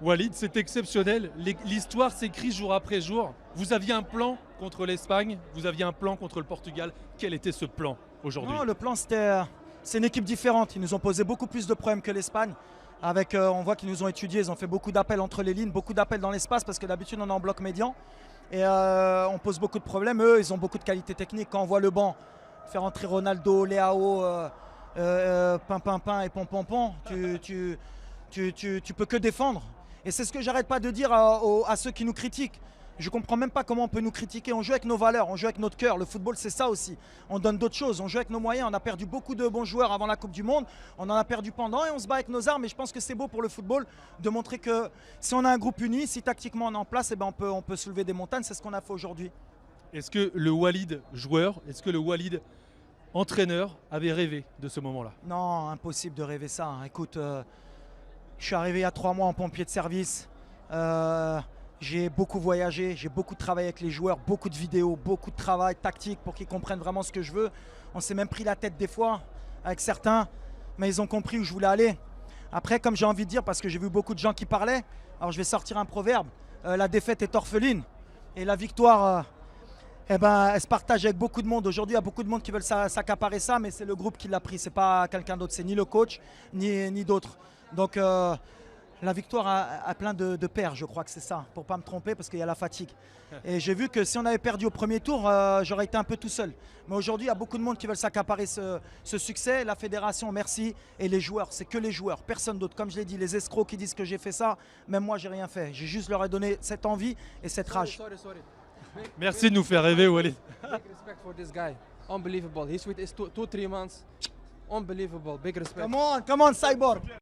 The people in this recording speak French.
Walid, c'est exceptionnel. L'histoire s'écrit jour après jour. Vous aviez un plan contre l'Espagne, vous aviez un plan contre le Portugal. Quel était ce plan aujourd'hui? Non, le plan, c'est une équipe différente. Ils nous ont posé beaucoup plus de problèmes que l'Espagne. On voit qu'ils nous ont étudiés, ils ont fait beaucoup d'appels entre les lignes, beaucoup d'appels dans l'espace parce que d'habitude on est en bloc médian. Et on pose beaucoup de problèmes. Eux, ils ont beaucoup de qualité technique. Quand on voit le banc, faire entrer Ronaldo, Leao, Pimpin et Pompon, tu peux que défendre. Et c'est ce que j'arrête pas de dire à ceux qui nous critiquent. Je comprends même pas comment on peut nous critiquer. On joue avec nos valeurs, on joue avec notre cœur. Le football, c'est ça aussi. On donne d'autres choses. On joue avec nos moyens. On a perdu beaucoup de bons joueurs avant la Coupe du Monde. On en a perdu pendant et on se bat avec nos armes. Et je pense que c'est beau pour le football de montrer que si on a un groupe uni, si tactiquement on est en place, eh ben on peut soulever des montagnes. C'est ce qu'on a fait aujourd'hui. Est-ce que le Walid joueur, est-ce que le Walid entraîneur avait rêvé de ce moment-là? Non, impossible de rêver ça. Écoute, je suis arrivé il y a 3 mois en pompier de service. J'ai beaucoup voyagé, j'ai beaucoup travaillé avec les joueurs, beaucoup de vidéos, beaucoup de travail tactique pour qu'ils comprennent vraiment ce que je veux. On s'est même pris la tête des fois avec certains, mais ils ont compris où je voulais aller. Après, comme j'ai envie de dire, parce que j'ai vu beaucoup de gens qui parlaient, alors je vais sortir un proverbe. La défaite est orpheline et la victoire, eh ben, elle se partage avec beaucoup de monde. Aujourd'hui, il y a beaucoup de monde qui veulent s'accaparer ça, mais c'est le groupe qui l'a pris. C'est pas quelqu'un d'autre, c'est ni le coach, ni d'autres. Donc la victoire a plein de paires, je crois que c'est ça, pour ne pas me tromper, parce qu'il y a la fatigue. Et j'ai vu que si on avait perdu au premier tour, j'aurais été un peu tout seul. Mais aujourd'hui, il y a beaucoup de monde qui veulent s'accaparer ce succès. La fédération, merci. Et les joueurs, c'est que les joueurs, personne d'autre. Comme je l'ai dit, les escrocs qui disent que j'ai fait ça, même moi, j'ai rien fait. J'ai juste leur ai donné cette envie et cette rage. Sorry. Merci de nous faire rêver, Walid. Big respect for this guy. Unbelievable. He's with us 2-3 months. Unbelievable. Big respect. Come on, Cyborg.